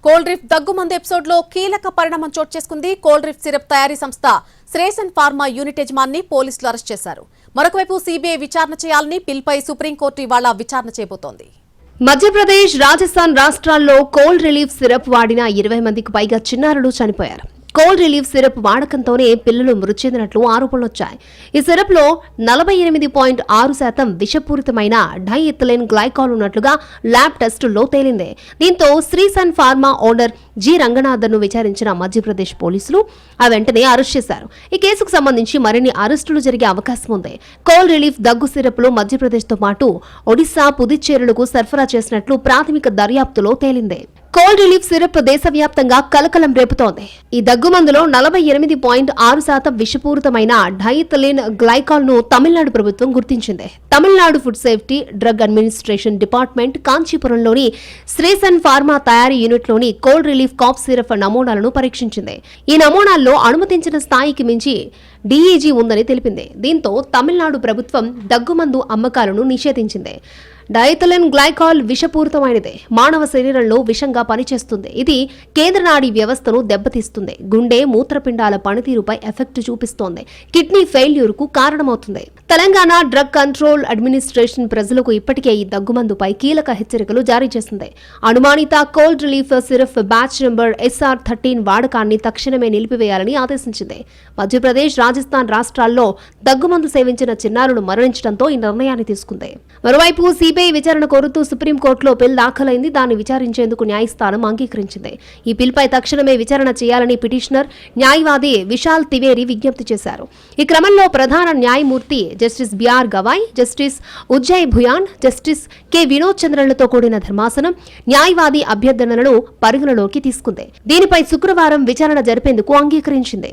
Cold డ్రిఫ్ దగ్గుమందు episode లో కీలక పరిణామం చోటు చేసుకుంది. కోల్డ్ డ్రిఫ్ సిరప్ తయారీ సంస్థ శ్రేసన్ ఫార్మా యూనిట్ యజమాని పోలీసులు అరెస్ట్ చేశారు. మరొకవైపు సీబీఐ విచారణ చేయాలని పిల్పై సుప్రీంకోర్టు ఇవాళ విచారణ చేయబోతోంది. మధ్యప్రదేశ్, రాజస్థాన్ రాష్ట్రాల్లో కోల్డ్ రిలీఫ్ సిరప్ వాడిన 20 మందికి పైగా చిన్నారులు చనిపోయారు. కోల్డ్ రిలీఫ్ సిరప్ వాడకంతోనే పిల్లలు మృతి చెందినట్లు ఆరోపణలు వచ్చాయి. ఈ సిరప్ లో 48.6% విషపూరితమైన డైఇథిలిన్ గ్లైకాల్ ఉన్నట్లుగా ల్యాబ్ టెస్టుల్లో తేలింది. దీంతో Sresan pharma owner G Ranganathan ను విచారించిన మధ్యప్రదేశ్ పోలీసులు ఆ వెంటనే అరెస్ట్ చేశారు. ఈ కేసుకు సంబంధించి మరిన్ని అరెస్టులు జరిగే అవకాశం ఉంది. కోల్డ్ రిలీఫ్ దగ్గు సిరప్ లు మధ్యప్రదేశ్ తో పాటు ఒడిశా, పుదుచ్చేరులకు సరఫరా చేసినట్లు ప్రాథమిక దర్యాప్తులో తేలింది. కోల్డ్ రిలీఫ్ సిరప్ దేశవ్యాప్తంగా కలకలం రేపుతోంది. ఈ దగ్గుమందులో 48.6% విషపూరితమైన డైఇథిలిన్ గ్లైకాల్ ను తమిళనాడు ప్రభుత్వం గుర్తించింది. Tamil Nadu food safety, drug administration department కాంచీపురంలోని శ్రీసన్ ఫార్మా తయారీ యూనిట్లోని కోల్డ్ రిలీఫ్ కాఫ్ సిరప్ నమూనాలను పరీక్షించింది. ఈ నమూనాల్లో అనుమతించిన స్థాయికి మించి డీఈజీ ఉందని తెలిపింది. దీంతో తమిళనాడు ప్రభుత్వం దగ్గుమందు అమ్మకాలను నిషేధించింది. డైఇథిలిన్ గ్లైకాల్ విషపూరితమైనదే, మానవ శరీరంలో విషంగా పనిచేస్తుంది. ఇది కేంద్ర నాడీ వ్యవస్థను దెబ్బతీస్తుంది, గుండె, మూత్రపిండాల పనితీరుపై ఎఫెక్ట్ చూపిస్తోంది, కిడ్నీ ఫెయిల్యూర్ కు కారణమవుతుంది. తెలంగాణ డ్రగ్ కంట్రోల్ అడ్మినిస్ట్రేషన్ ప్రజలకు ఇప్పటికే ఈ దగ్గుమందుపై కీలక హెచ్చరికలు జారీ చేసింది. అనుమానిత cold relief syrup batch number SR13 వాడకాన్ని తక్షణమే నిలిపివేయాలని ఆదేశించింది. మధ్యప్రదేశ్, రాజస్థాన్ రాష్ట్రాల్లో దగ్గుమందు సేవించిన చిన్నారులు మరణించడంతో ఈ నిర్ణయాన్ని తీసుకుంది. మరోవైపు సీబీఐ విచారణ కోరుతూ సుప్రీంకోర్టులో పిల్ దాఖలైంది. దాన్ని విచారించేందుకు న్యాయస్థానం అంగీకరించింది. ఈ పిల్పై తక్షణమే విచారణ చేయాలని పిటిషనర్, న్యాయవాది విశాల్ తివేరి విజ్ఞప్తి చేశారు. ఈ క్రమంలో ప్రధాన న్యాయమూర్తి justice B R Gavai, justice Ujjal Bhuyan, justice K Vinod చంద్రన్లతో కూడిన ధర్మాసనం న్యాయవాది అభ్యర్థనలను పరిగణలోకి తీసుకుంది. దీనిపై శుక్రవారం విచారణ జరిపేందుకు అంగీకరించింది.